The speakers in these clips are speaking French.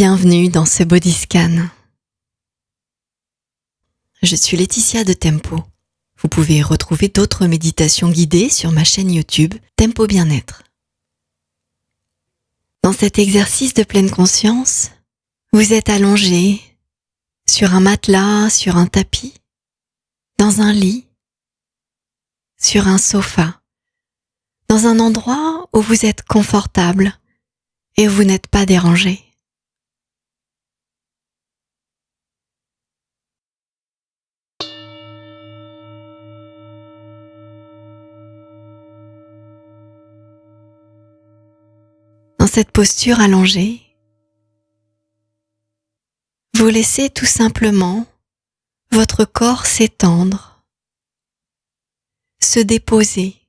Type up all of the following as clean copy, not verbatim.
Bienvenue dans ce Body Scan. Je suis Laetitia de Tempo. Vous pouvez retrouver d'autres méditations guidées sur ma chaîne YouTube Tempo Bien-être. Dans cet exercice de pleine conscience, vous êtes allongé sur un matelas, sur un tapis, dans un lit, sur un sofa, dans un endroit où vous êtes confortable et où vous n'êtes pas dérangé. Dans cette posture allongée, vous laissez tout simplement votre corps s'étendre, se déposer,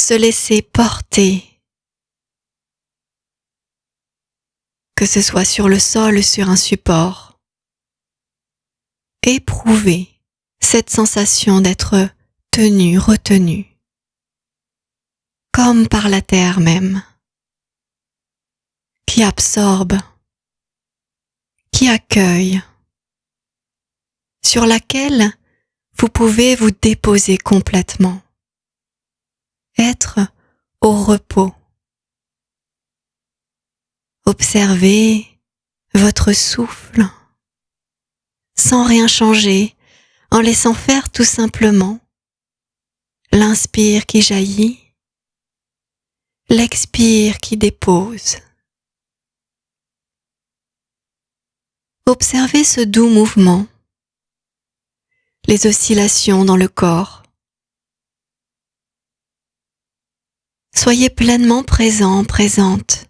se laisser porter, que ce soit sur le sol ou sur un support. Éprouvez cette sensation d'être tenu, retenu, comme par la terre même, qui absorbe, qui accueille, sur laquelle vous pouvez vous déposer complètement, être au repos. Observez votre souffle, sans rien changer, en laissant faire tout simplement l'inspire qui jaillit, l'expire qui dépose. Observez ce doux mouvement, les oscillations dans le corps. Soyez pleinement présent, présente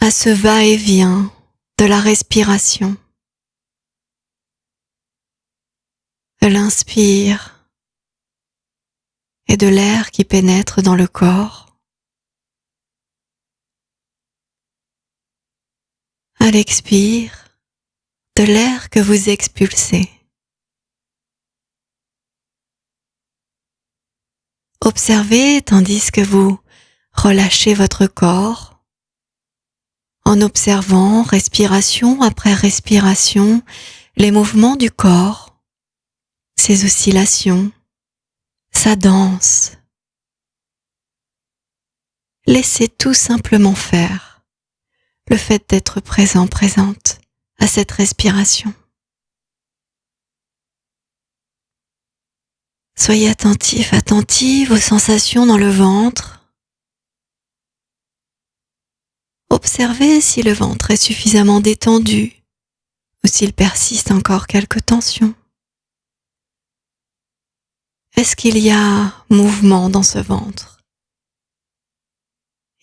à ce va-et-vient de la respiration. De l'inspire et de l'air qui pénètre dans le corps. À l'expire, de l'air que vous expulsez. Observez tandis que vous relâchez votre corps, en observant respiration après respiration, les mouvements du corps, ses oscillations, sa danse. Laissez tout simplement faire le fait d'être présent, présente à cette respiration. Soyez attentif, attentive aux sensations dans le ventre. Observez si le ventre est suffisamment détendu ou s'il persiste encore quelques tensions. Est-ce qu'il y a mouvement dans ce ventre?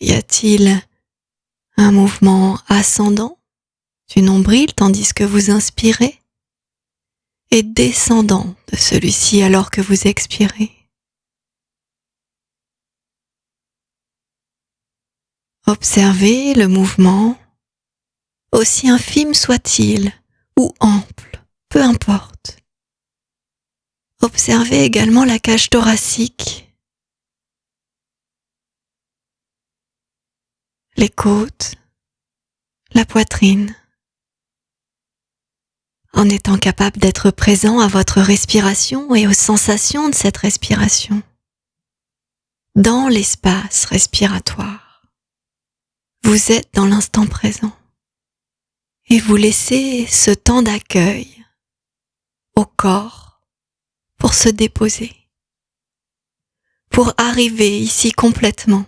Y a-t-il un mouvement ascendant du nombril tandis que vous inspirez et descendant de celui-ci alors que vous expirez? Observez le mouvement, aussi infime soit-il ou ample, peu importe. Observez également la cage thoracique, les côtes, la poitrine, en étant capable d'être présent à votre respiration et aux sensations de cette respiration, dans l'espace respiratoire. Vous êtes dans l'instant présent et vous laissez ce temps d'accueil au corps pour se déposer, pour arriver ici complètement.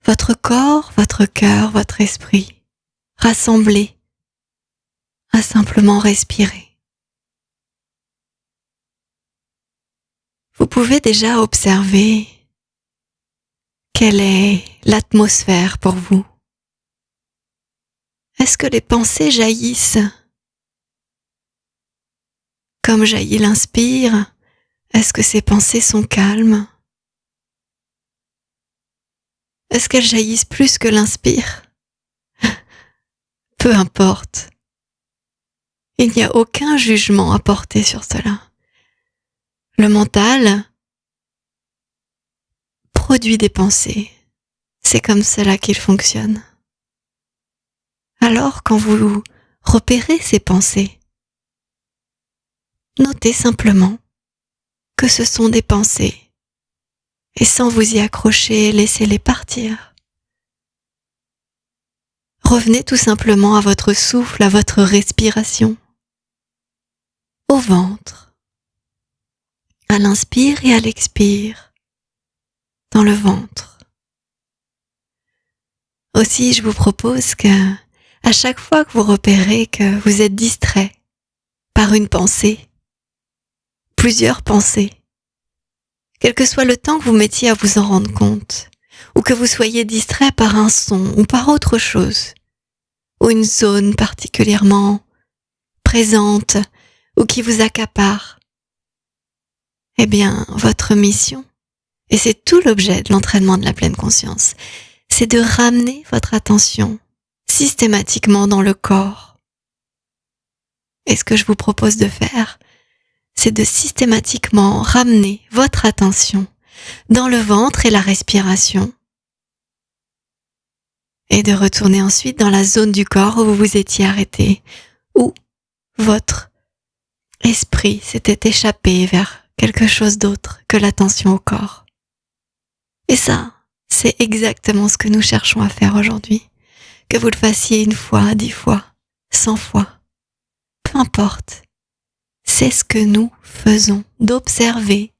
Votre corps, votre cœur, votre esprit, rassemblés à simplement respirer. Vous pouvez déjà observer quelle est l'atmosphère pour vous. Est-ce que les pensées jaillissent? Comme jaillit l'inspire, est-ce que ces pensées sont calmes? Est-ce qu'elles jaillissent plus que l'inspire? Peu importe. Il n'y a aucun jugement à porter sur cela. Le mental produit des pensées. C'est comme cela qu'il fonctionne. Alors, quand vous repérez ces pensées, notez simplement que ce sont des pensées et sans vous y accrocher, laissez-les partir. Revenez tout simplement à votre souffle, à votre respiration, au ventre, à l'inspire et à l'expire, dans le ventre. Aussi, je vous propose que, à chaque fois que vous repérez que vous êtes distrait par une pensée, plusieurs pensées, quel que soit le temps que vous mettiez à vous en rendre compte, ou que vous soyez distrait par un son ou par autre chose, ou une zone particulièrement présente ou qui vous accapare, eh bien, votre mission, et c'est tout l'objet de l'entraînement de la pleine conscience, c'est de ramener votre attention systématiquement dans le corps. Et ce que je vous propose de faire, c'est de systématiquement ramener votre attention dans le ventre et la respiration, et de retourner ensuite dans la zone du corps où vous vous étiez arrêté, où votre esprit s'était échappé vers quelque chose d'autre que l'attention au corps. Et ça, c'est exactement ce que nous cherchons à faire aujourd'hui. Que vous le fassiez 1 fois, 10 fois, 100 fois, peu importe. C'est ce que nous faisons, d'observer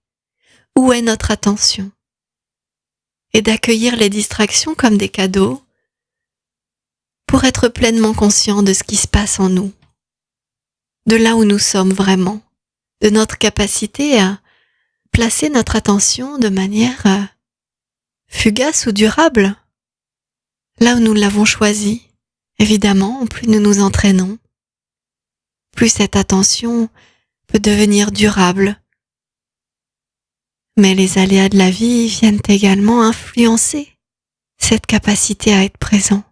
où est notre attention et d'accueillir les distractions comme des cadeaux pour être pleinement conscient de ce qui se passe en nous, de là où nous sommes vraiment, de notre capacité à placer notre attention de manière fugace ou durable, là où nous l'avons choisi. Évidemment, plus nous nous entraînons, plus cette attention peut devenir durable. Mais les aléas de la vie viennent également influencer cette capacité à être présent.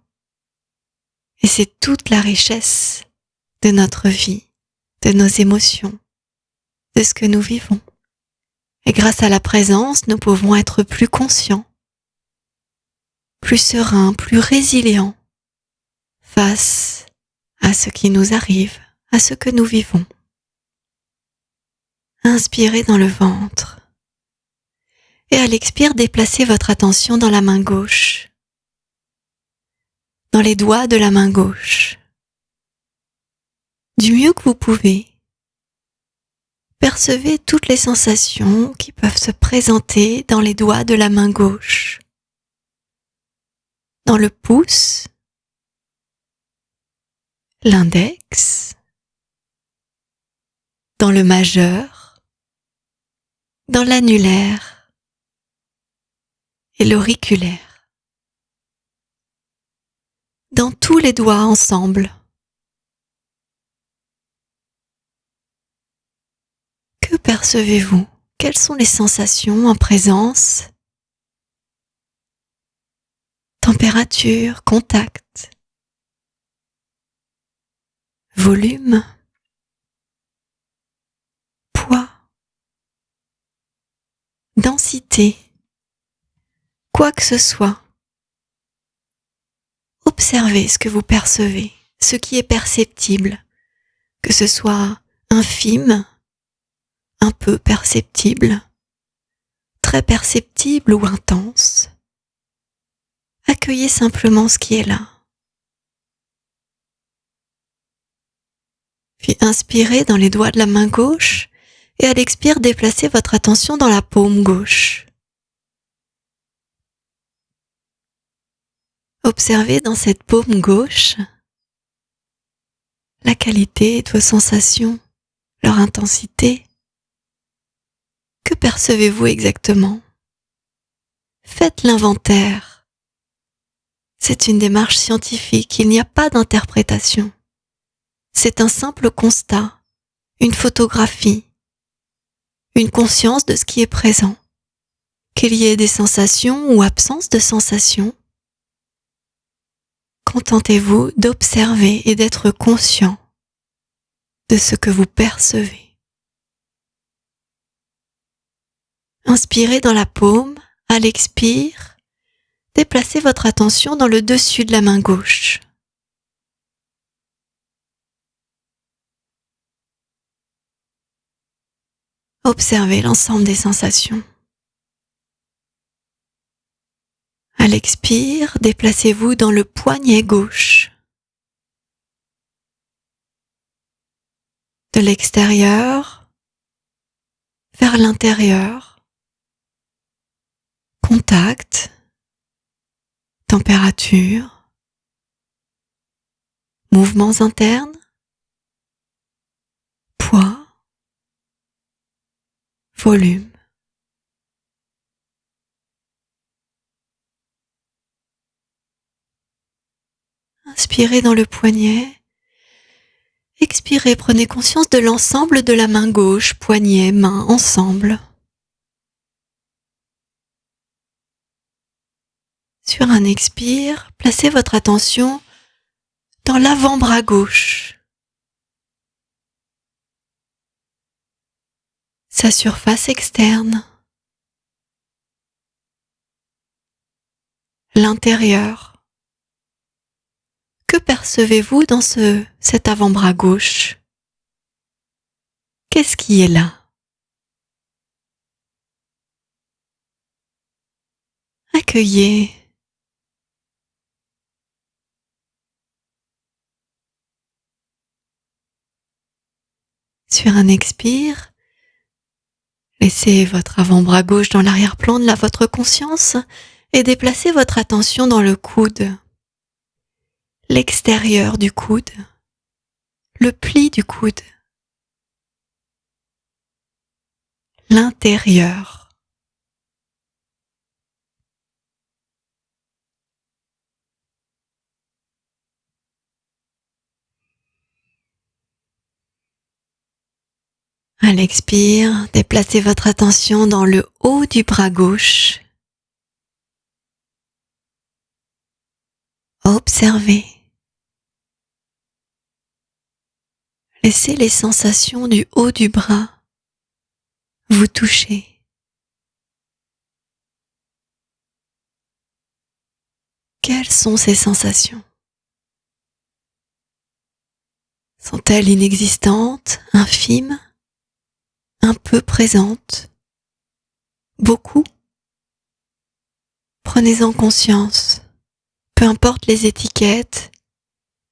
Et c'est toute la richesse de notre vie, de nos émotions, de ce que nous vivons. Et grâce à la présence, nous pouvons être plus conscients, plus sereins, plus résilients face à ce qui nous arrive, à ce que nous vivons. Inspirez dans le ventre. Et à l'expire, déplacez votre attention dans la main gauche, dans les doigts de la main gauche. Du mieux que vous pouvez, percevez toutes les sensations qui peuvent se présenter dans les doigts de la main gauche, dans le pouce, l'index, dans le majeur, dans l'annulaire et l'auriculaire. Dans tous les doigts ensemble. Que percevez-vous? Quelles sont les sensations en présence? Température, contact, volume, poids, densité, quoi que ce soit. Observez ce que vous percevez, ce qui est perceptible, que ce soit infime, un peu perceptible, très perceptible ou intense. Accueillez simplement ce qui est là. Puis inspirez dans les doigts de la main gauche et à l'expire, déplacez votre attention dans la paume gauche. Observez dans cette paume gauche la qualité de vos sensations, leur intensité. Que percevez-vous exactement? Faites l'inventaire. C'est une démarche scientifique, il n'y a pas d'interprétation. C'est un simple constat, une photographie, une conscience de ce qui est présent. Qu'il y ait des sensations ou absence de sensations, contentez-vous d'observer et d'être conscient de ce que vous percevez. Inspirez dans la paume À l'expire, déplacez votre attention dans le dessus de la main gauche. Observez l'ensemble des sensations. À l'expire, déplacez-vous dans le poignet gauche. De l'extérieur vers l'intérieur. Contact, température, mouvements internes, poids, volume. Inspirez dans le poignet. Expirez, prenez conscience de l'ensemble de la main gauche, poignet, main, ensemble. Sur un expire, placez votre attention dans l'avant-bras gauche. Sa surface externe. L'intérieur. Que percevez-vous dans cet avant-bras gauche? Qu'est-ce qui est là? Accueillez. Sur un expire, laissez votre avant-bras gauche dans l'arrière-plan de votre conscience et déplacez votre attention dans le coude. L'extérieur du coude, le pli du coude, l'intérieur. À l'expire, déplacez votre attention dans le haut du bras gauche. Observez. Laissez les sensations du haut du bras vous toucher. Quelles sont ces sensations? Sont-elles inexistantes, infimes, un peu présentes, beaucoup? Prenez-en conscience, peu importe les étiquettes,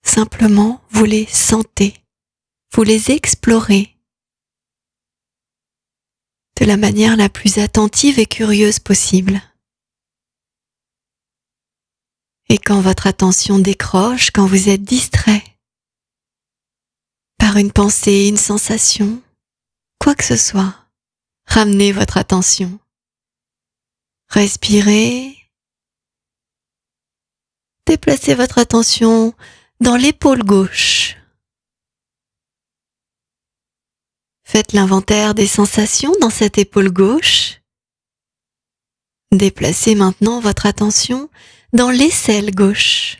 simplement vous les sentez, vous les explorez de la manière la plus attentive et curieuse possible. Et quand votre attention décroche, quand vous êtes distrait par une pensée, une sensation, quoi que ce soit, ramenez votre attention. Respirez. Déplacez votre attention dans l'épaule gauche. Faites l'inventaire des sensations dans cette épaule gauche. Déplacez maintenant votre attention dans l'aisselle gauche.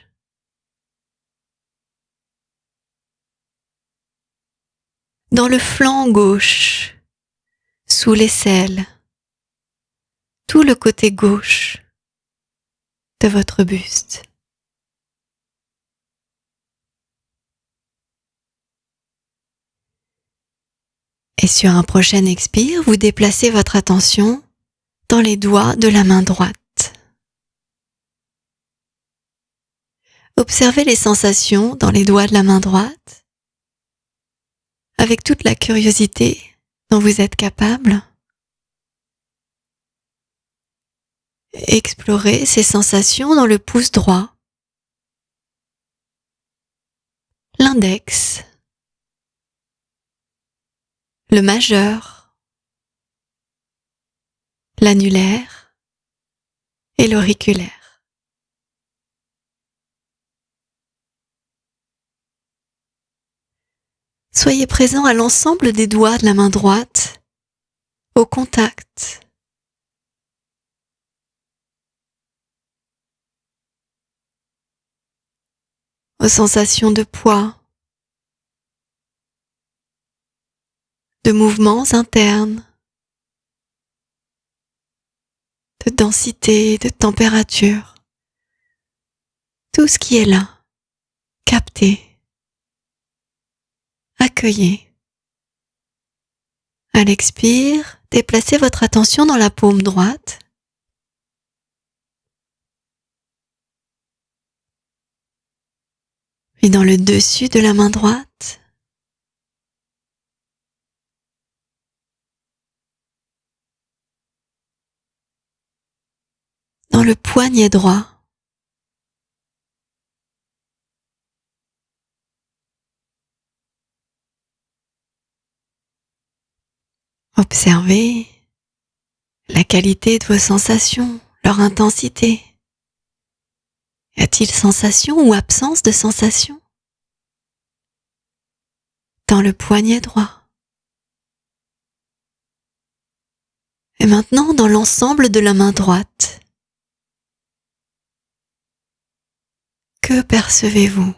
Dans le flanc gauche, sous l'aisselle, tout le côté gauche de votre buste. Et sur un prochain expire, vous déplacez votre attention dans les doigts de la main droite. Observez les sensations dans les doigts de la main droite avec toute la curiosité dont vous êtes capable. Explorez ces sensations dans le pouce droit, l'index, le majeur, l'annulaire et l'auriculaire. Soyez présent à l'ensemble des doigts de la main droite, au contact. Aux sensations de poids, de mouvements internes, de densité, de température. Tout ce qui est là, captez, accueillez. À l'expire, déplacez votre attention dans la paume droite. Puis dans le dessus de la main droite. Dans le poignet droit. Observez la qualité de vos sensations, leur intensité. Y a-t-il sensation ou absence de sensation dans le poignet droit? Et maintenant dans l'ensemble de la main droite. Que percevez-vous?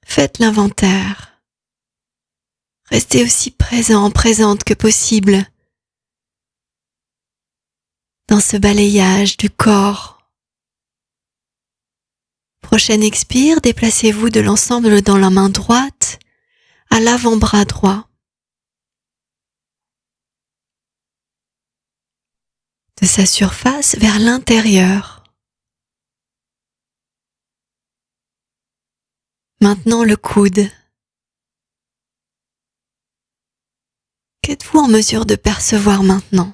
Faites l'inventaire. Restez aussi présent, présente que possible dans ce balayage du corps. Prochaine expire, déplacez-vous de l'ensemble dans la main droite à l'avant-bras droit. De sa surface vers l'intérieur. Maintenant le coude. Qu'êtes-vous en mesure de percevoir maintenant,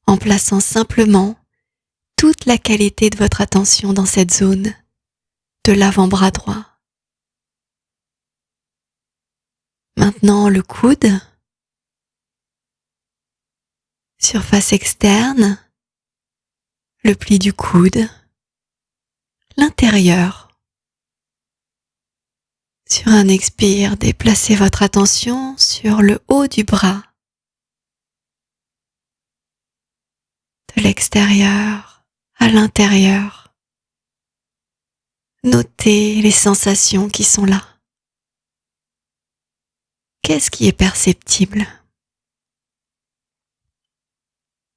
en plaçant simplement toute la qualité de votre attention dans cette zone de l'avant-bras droit? Maintenant le coude, surface externe, le pli du coude, l'intérieur. Sur un expire, déplacez votre attention sur le haut du bras. De l'extérieur à l'intérieur. Notez les sensations qui sont là. Qu'est-ce qui est perceptible?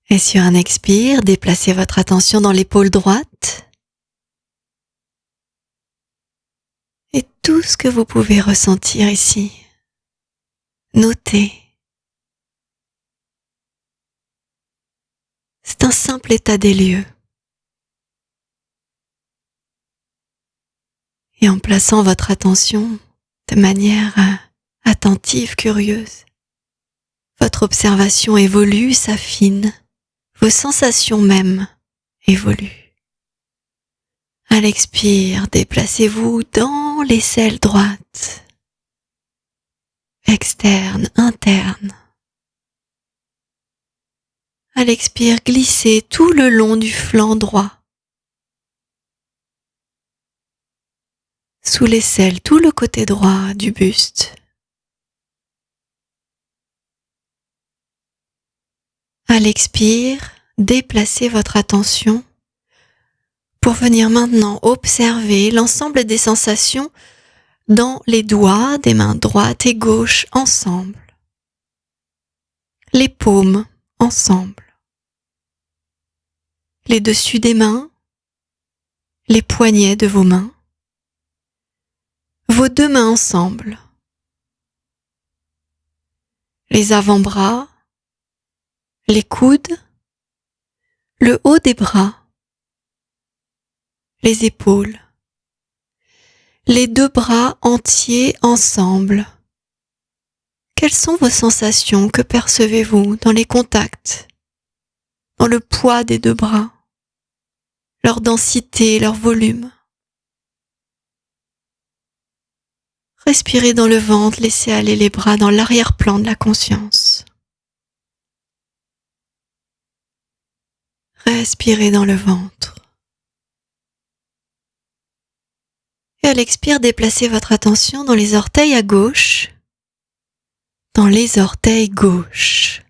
Et sur un expire, déplacez votre attention dans l'épaule droite. Et tout ce que vous pouvez ressentir ici, notez. C'est un simple état des lieux. Et en plaçant votre attention de manière attentive, curieuse, votre observation évolue, s'affine, vos sensations même évoluent. À l'expire, déplacez-vous dans l'aisselle droite, externe, interne. À l'expire, glissez tout le long du flanc droit. Sous l'aisselle, tout le côté droit du buste. À l'expire, déplacez votre attention pour venir maintenant observer l'ensemble des sensations dans les doigts des mains droite et gauche ensemble. Les paumes ensemble. Les dessus des mains, les poignets de vos mains. Vos deux mains ensemble. Les avant-bras, les coudes, le haut des bras. Les épaules, les deux bras entiers ensemble. Quelles sont vos sensations? Que percevez-vous dans les contacts, dans le poids des deux bras, leur densité, leur volume? Respirez dans le ventre, laissez aller les bras dans l'arrière-plan de la conscience. Respirez dans le ventre. Et à l'expire, déplacez votre attention dans les orteils à gauche, dans les orteils gauche.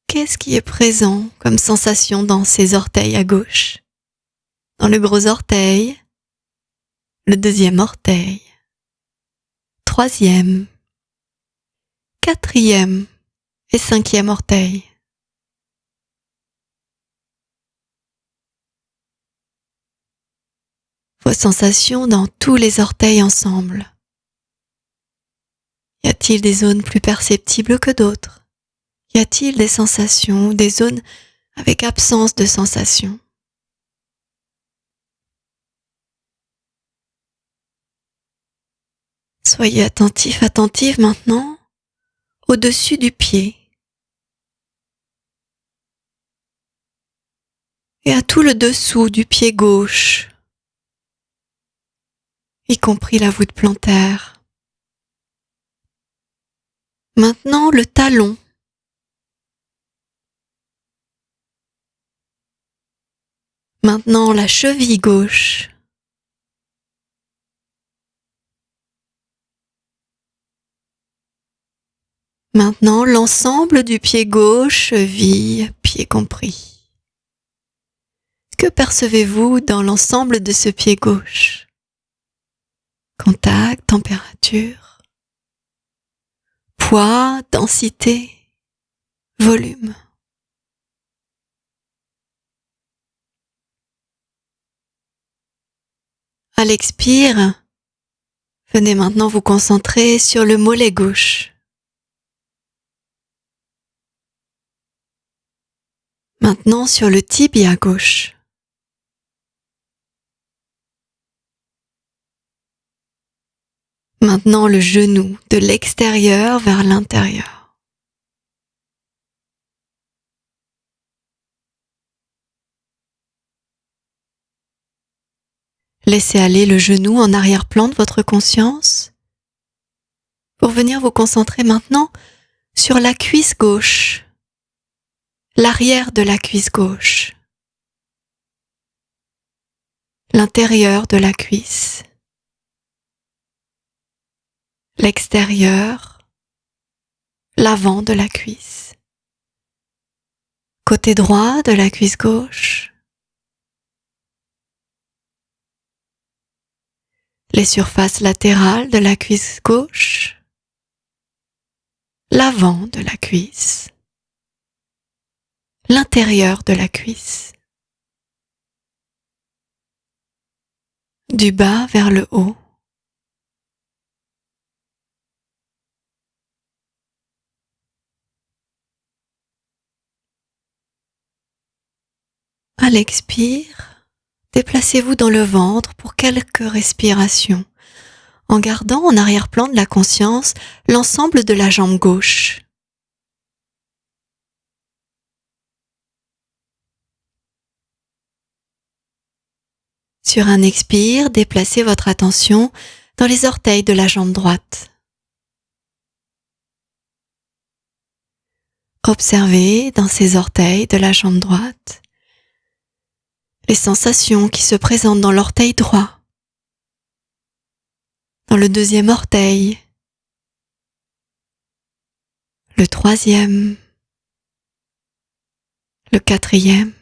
Qu'est-ce qui est présent comme sensation dans ces orteils à gauche? Dans le gros orteil, le deuxième orteil, troisième, quatrième et cinquième orteil. vos sensations dans tous les orteils ensemble. Y a-t-il des zones plus perceptibles que d'autres? Y a-t-il des sensations ou des zones avec absence de sensations? Soyez attentif, attentive maintenant au-dessus du pied et à tout le dessous du pied gauche, y compris la voûte plantaire. Maintenant le talon. Maintenant la cheville gauche. Maintenant l'ensemble du pied gauche, cheville, pied compris. Que percevez-vous dans l'ensemble de ce pied gauche? Contact, température, poids, densité, volume. À l'expire, venez maintenant vous concentrer sur le mollet gauche. Maintenant sur le tibia gauche. Maintenant le genou de l'extérieur vers l'intérieur. Laissez aller le genou en arrière-plan de votre conscience pour venir vous concentrer maintenant sur la cuisse gauche, l'arrière de la cuisse gauche, l'intérieur de la cuisse, l'extérieur, l'avant de la cuisse, côté droit de la cuisse gauche, les surfaces latérales de la cuisse gauche, l'avant de la cuisse, l'intérieur de la cuisse, du bas vers le haut. À l'expire, déplacez-vous dans le ventre pour quelques respirations, en gardant en arrière-plan de la conscience l'ensemble de la jambe gauche. Sur un expire, déplacez votre attention dans les orteils de la jambe droite. Observez dans ces orteils de la jambe droite les sensations qui se présentent dans l'orteil droit, dans le deuxième orteil, le troisième, le quatrième,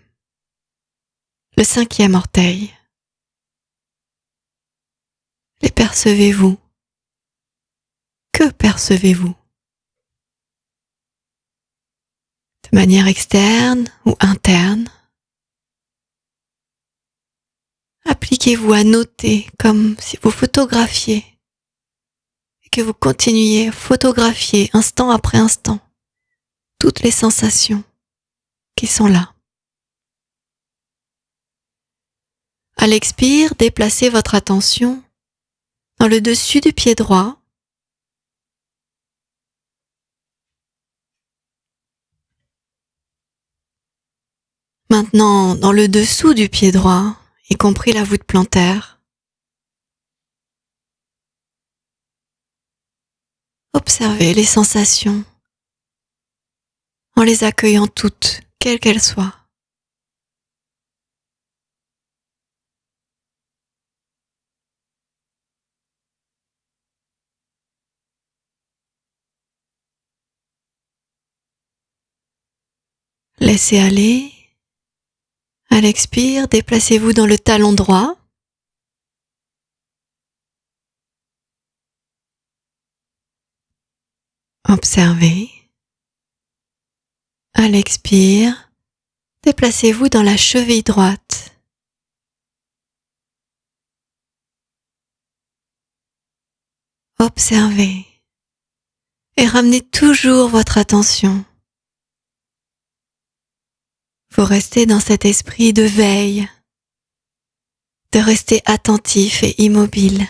le cinquième orteil. Les percevez-vous? Que percevez-vous? De manière externe ou interne? Appliquez-vous à noter comme si vous photographiez et que vous continuiez à photographier instant après instant toutes les sensations qui sont là. À l'expire, déplacez votre attention dans le dessus du pied droit. Maintenant, dans le dessous du pied droit, y compris la voûte plantaire. Observez les sensations en les accueillant toutes, quelles qu'elles soient. Laissez aller. À l'expire, déplacez-vous dans le talon droit. Observez. À l'expire, déplacez-vous dans la cheville droite. Observez et ramenez toujours votre attention. Vous restez dans cet esprit de veille, de rester attentif et immobile,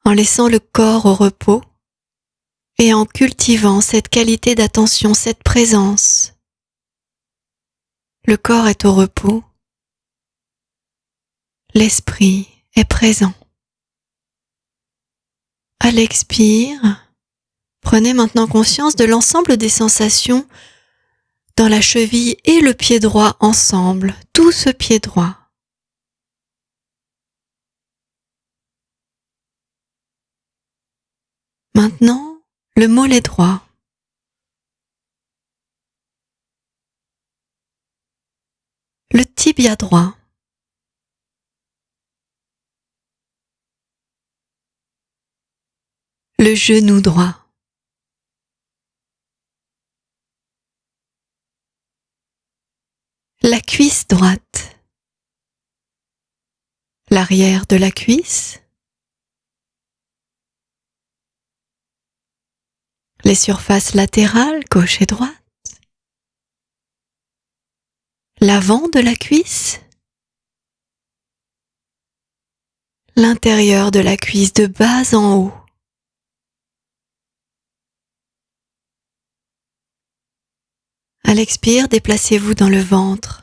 en laissant le corps au repos et en cultivant cette qualité d'attention, cette présence. Le corps est au repos, l'esprit est présent. À l'expire, prenez maintenant conscience de l'ensemble des sensations dans la cheville et le pied droit ensemble, tout ce pied droit. Maintenant, le mollet droit. Le tibia droit. Le genou droit. La cuisse droite. L'arrière de la cuisse. Les surfaces latérales, gauche et droite. L'avant de la cuisse. L'intérieur de la cuisse de bas en haut. À l'expire, déplacez-vous dans le ventre.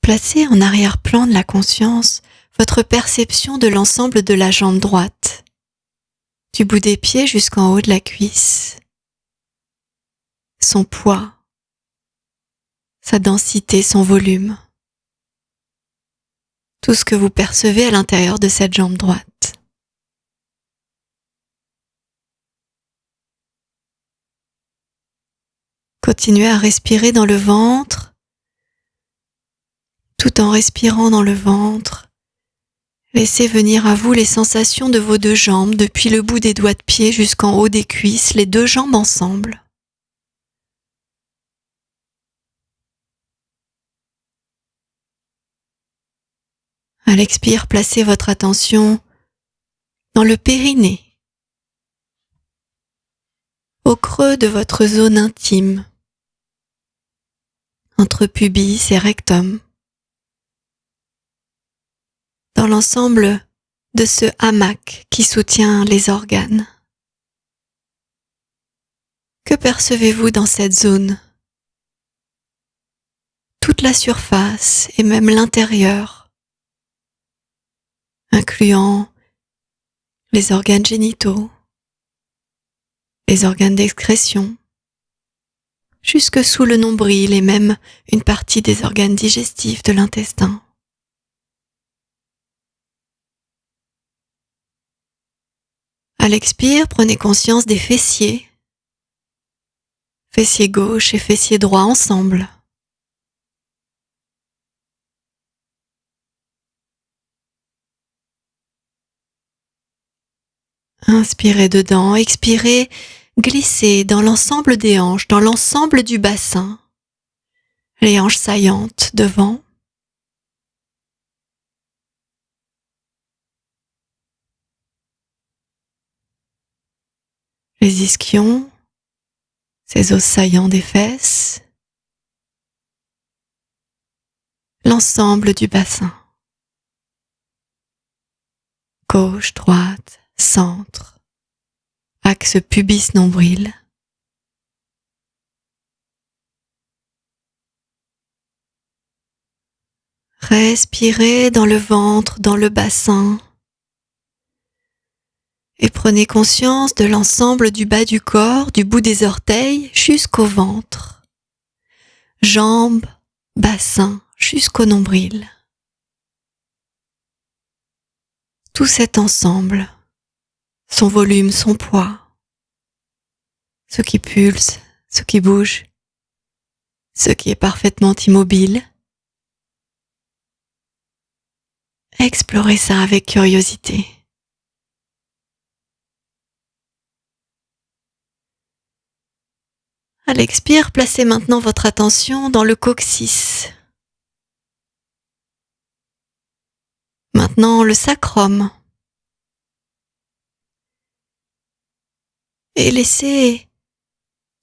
Placez en arrière-plan de la conscience votre perception de l'ensemble de la jambe droite, du bout des pieds jusqu'en haut de la cuisse. Son poids, sa densité, son volume. Tout ce que vous percevez à l'intérieur de cette jambe droite. Continuez à respirer dans le ventre, tout en respirant dans le ventre. Laissez venir à vous les sensations de vos deux jambes, depuis le bout des doigts de pied jusqu'en haut des cuisses, les deux jambes ensemble. À l'expire, placez votre attention dans le périnée, au creux de votre zone intime, entre pubis et rectum, dans l'ensemble de ce hamac qui soutient les organes. Que percevez-vous dans cette zone? Toute la surface et même l'intérieur, incluant les organes génitaux, les organes d'excrétion, jusque sous le nombril et même une partie des organes digestifs de l'intestin. À l'expire, prenez conscience des fessiers, fessier gauche et fessier droit ensemble. Inspirez dedans, expirez, glissez dans l'ensemble des hanches, dans l'ensemble du bassin, les hanches saillantes devant. Les ischions, ces os saillants des fesses, l'ensemble du bassin. Gauche, droite, centre, axe pubis-nombril. Respirez dans le ventre, dans le bassin. Et prenez conscience de l'ensemble du bas du corps, du bout des orteils jusqu'au ventre. Jambes, bassin, jusqu'au nombril. Tout cet ensemble, son volume, son poids, ce qui pulse, ce qui bouge, ce qui est parfaitement immobile. Explorez ça avec curiosité. À l'expire, placez maintenant votre attention dans le coccyx. Maintenant le sacrum, et laissez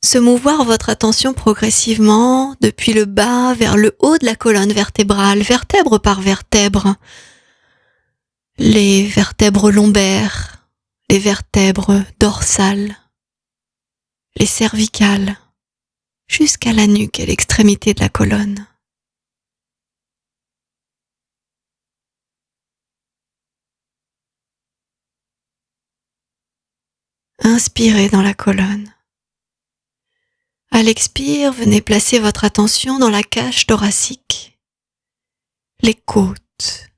se mouvoir votre attention progressivement depuis le bas vers le haut de la colonne vertébrale, vertèbre par vertèbre. Les vertèbres lombaires, les vertèbres dorsales, les cervicales, jusqu'à la nuque et l'extrémité de la colonne. Inspirez dans la colonne. À l'expire, venez placer votre attention dans la cage thoracique, les côtes.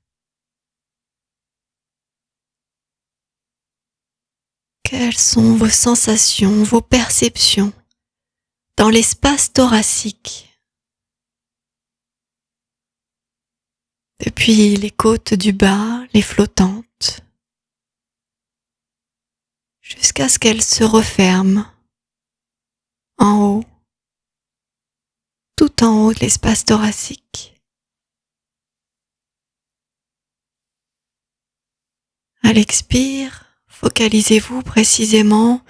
Quelles sont vos sensations, vos perceptions dans l'espace thoracique? Depuis les côtes du bas, les flottantes, jusqu'à ce qu'elles se referment en haut, tout en haut de l'espace thoracique. À l'expire, focalisez-vous précisément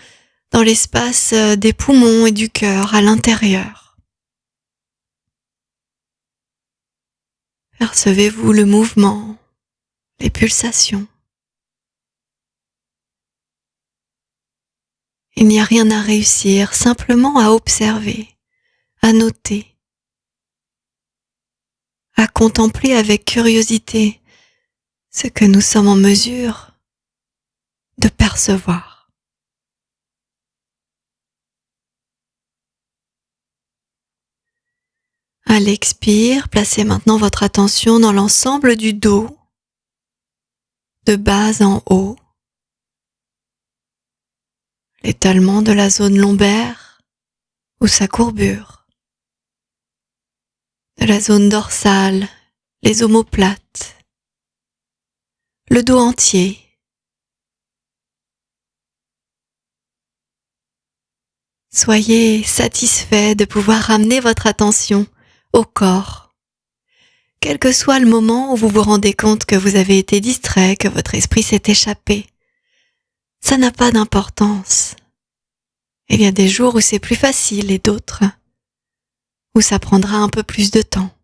dans l'espace des poumons et du cœur à l'intérieur. Percevez-vous le mouvement, les pulsations. Il n'y a rien à réussir, simplement à observer, à noter, à contempler avec curiosité ce que nous sommes en mesure de percevoir. À l'expire, placez maintenant votre attention dans l'ensemble du dos, de bas en haut, l'étalement de la zone lombaire ou sa courbure, de la zone dorsale, les omoplates, le dos entier. Soyez satisfait de pouvoir ramener votre attention au corps, quel que soit le moment où vous vous rendez compte que vous avez été distrait, que votre esprit s'est échappé. Ça n'a pas d'importance. Il y a des jours où c'est plus facile et d'autres où ça prendra un peu plus de temps.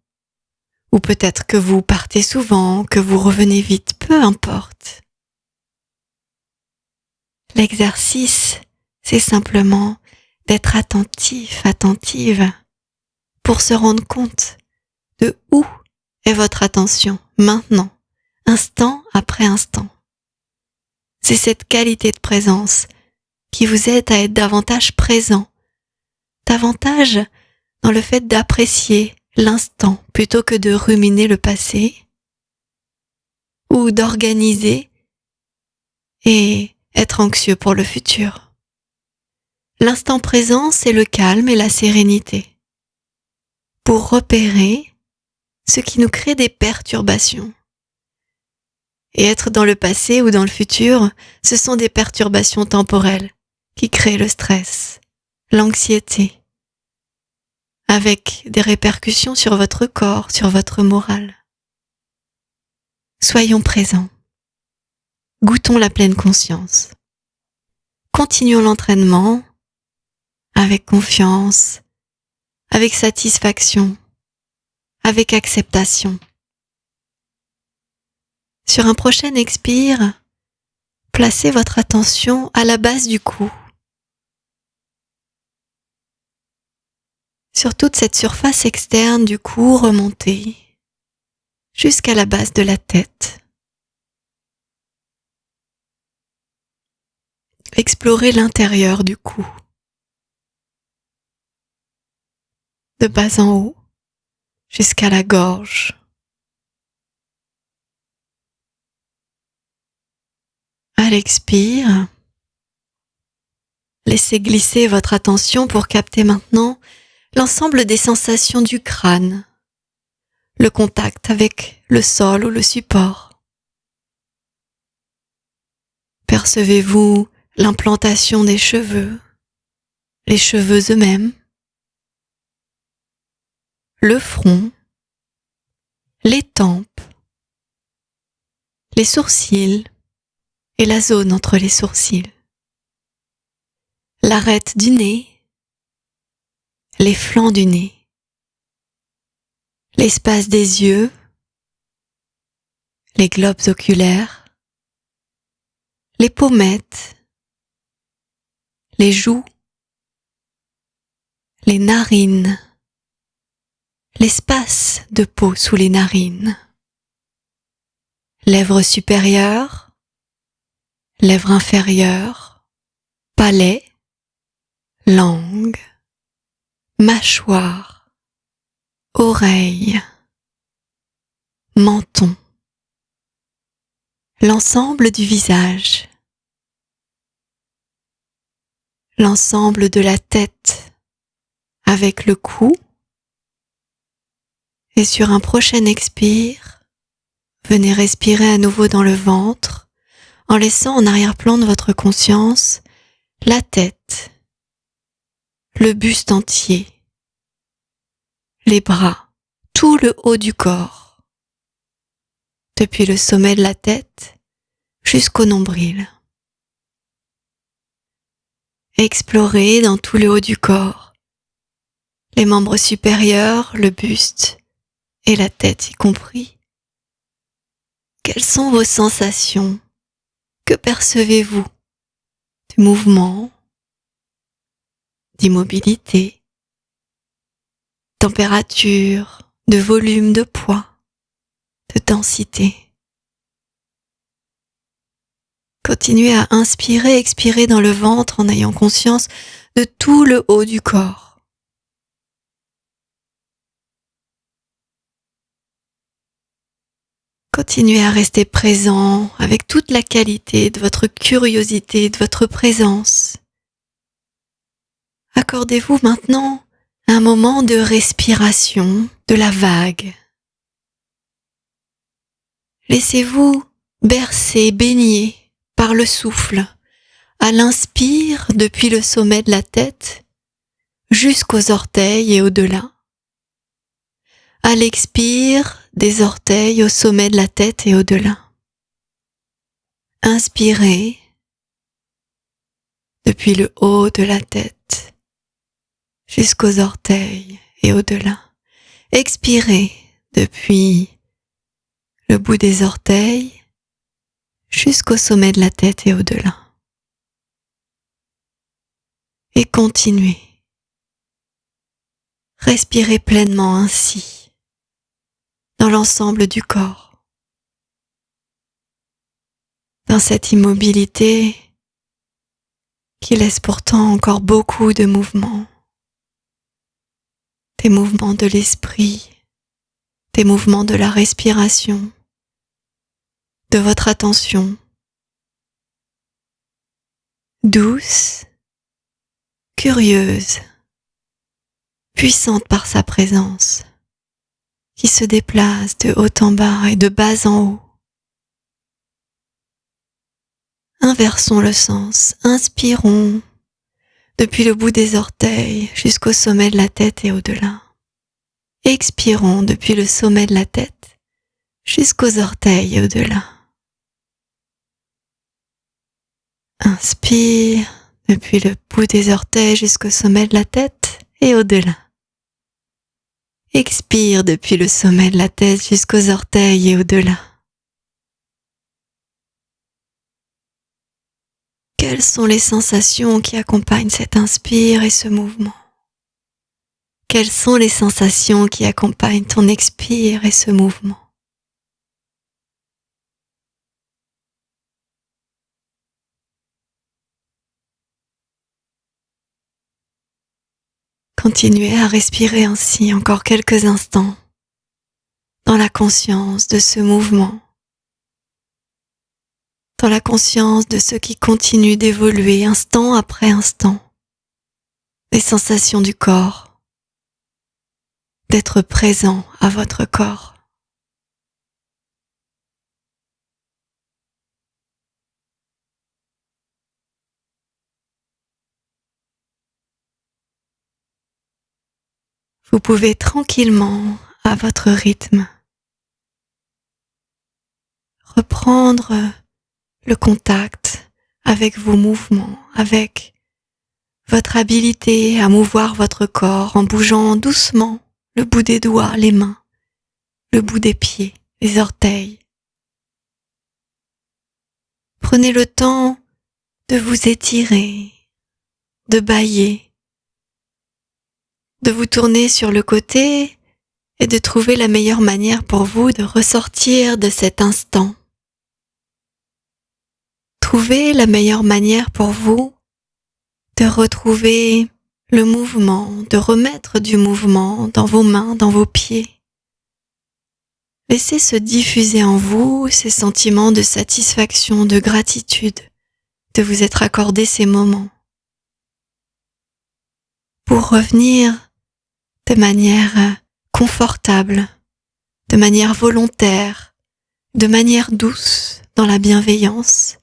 Ou peut-être que vous partez souvent, que vous revenez vite, peu importe. L'exercice, c'est simplement d'être attentif, attentive, pour se rendre compte de où est votre attention maintenant, instant après instant. C'est cette qualité de présence qui vous aide à être davantage présent, davantage dans le fait d'apprécier l'instant plutôt que de ruminer le passé ou d'organiser et être anxieux pour le futur. L'instant présent, c'est le calme et la sérénité pour repérer ce qui nous crée des perturbations. Et être dans le passé ou dans le futur, ce sont des perturbations temporelles qui créent le stress, l'anxiété, avec des répercussions sur votre corps, sur votre morale. Soyons présents. Goûtons la pleine conscience. Continuons l'entraînement avec confiance, avec satisfaction, avec acceptation. Sur un prochain expire, placez votre attention à la base du cou, sur toute cette surface externe du cou remontée jusqu'à la base de la tête. Explorez l'intérieur du cou, de bas en haut jusqu'à la gorge. À l'expire, laissez glisser votre attention pour capter maintenant l'ensemble des sensations du crâne, le contact avec le sol ou le support. Percevez-vous l'implantation des cheveux, les cheveux eux-mêmes, le front, les tempes, les sourcils et la zone entre les sourcils. l'arête du nez, les flancs du nez, l'espace des yeux, les globes oculaires, les pommettes, les joues, les narines, l'espace de peau sous les narines, lèvres supérieures, lèvres inférieures, palais, langue, mâchoire, oreille, menton, l'ensemble du visage, l'ensemble de la tête avec le cou, et sur un prochain expire, venez respirer à nouveau dans le ventre en laissant en arrière-plan de votre conscience la tête, le buste entier, les bras, tout le haut du corps, depuis le sommet de la tête jusqu'au nombril. Explorez dans tout le haut du corps, les membres supérieurs, le buste et la tête y compris. Quelles sont vos sensations? Que percevez-vous? Du mouvement, d'immobilité, température, de volume, de poids, de densité. Continuez à inspirer, expirer dans le ventre en ayant conscience de tout le haut du corps. Continuez à rester présent avec toute la qualité de votre curiosité, de votre présence. Accordez-vous maintenant un moment de respiration, de la vague. Laissez-vous bercer, baigner par le souffle, à l'inspire depuis le sommet de la tête jusqu'aux orteils et au-delà. À l'expire, des orteils au sommet de la tête et au-delà. Inspirez depuis le haut de la tête jusqu'aux orteils et au-delà. Expirez depuis le bout des orteils jusqu'au sommet de la tête et au-delà. Et continuez. Respirez pleinement ainsi dans l'ensemble du corps. Dans cette immobilité qui laisse pourtant encore beaucoup de mouvements. Des mouvements de l'esprit, des mouvements de la respiration, de votre attention. Douce, curieuse, puissante par sa présence, qui se déplace de haut en bas et de bas en haut. Inversons le sens, inspirons depuis le bout des orteils jusqu'au sommet de la tête et au-delà. Expirons depuis le sommet de la tête jusqu'aux orteils et au-delà. Inspire depuis le bout des orteils jusqu'au sommet de la tête et au-delà. Expire depuis le sommet de la tête jusqu'aux orteils et au-delà. Quelles sont les sensations qui accompagnent cet inspire et ce mouvement? Quelles sont les sensations qui accompagnent ton expire et ce mouvement? Continuez à respirer ainsi encore quelques instants dans la conscience de ce mouvement, dans la conscience de ce qui continue d'évoluer instant après instant, les sensations du corps, d'être présent à votre corps. Vous pouvez tranquillement, à votre rythme, reprendre le contact avec vos mouvements, avec votre habilité à mouvoir votre corps en bougeant doucement le bout des doigts, les mains, le bout des pieds, les orteils. Prenez le temps de vous étirer, de bâiller, de vous tourner sur le côté et de trouver la meilleure manière pour vous de ressortir de cet instant. Trouvez la meilleure manière pour vous de retrouver le mouvement, de remettre du mouvement dans vos mains, dans vos pieds. Laissez se diffuser en vous ces sentiments de satisfaction, de gratitude, de vous être accordé ces moments. Pour revenir de manière confortable, de manière volontaire, de manière douce, dans la bienveillance,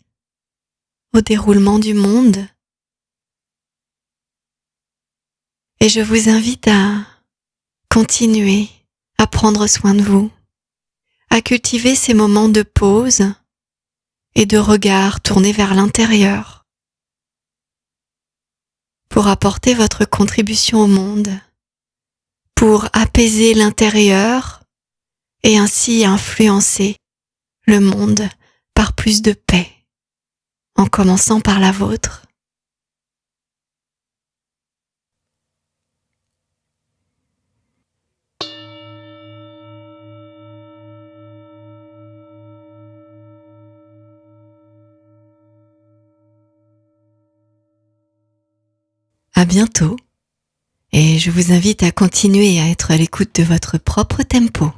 au déroulement du monde. Et je vous invite à continuer à prendre soin de vous, à cultiver ces moments de pause et de regard tourné vers l'intérieur pour apporter votre contribution au monde, pour apaiser l'intérieur et ainsi influencer le monde par plus de paix, en commençant par la vôtre. À bientôt, et je vous invite à continuer à être à l'écoute de votre propre tempo.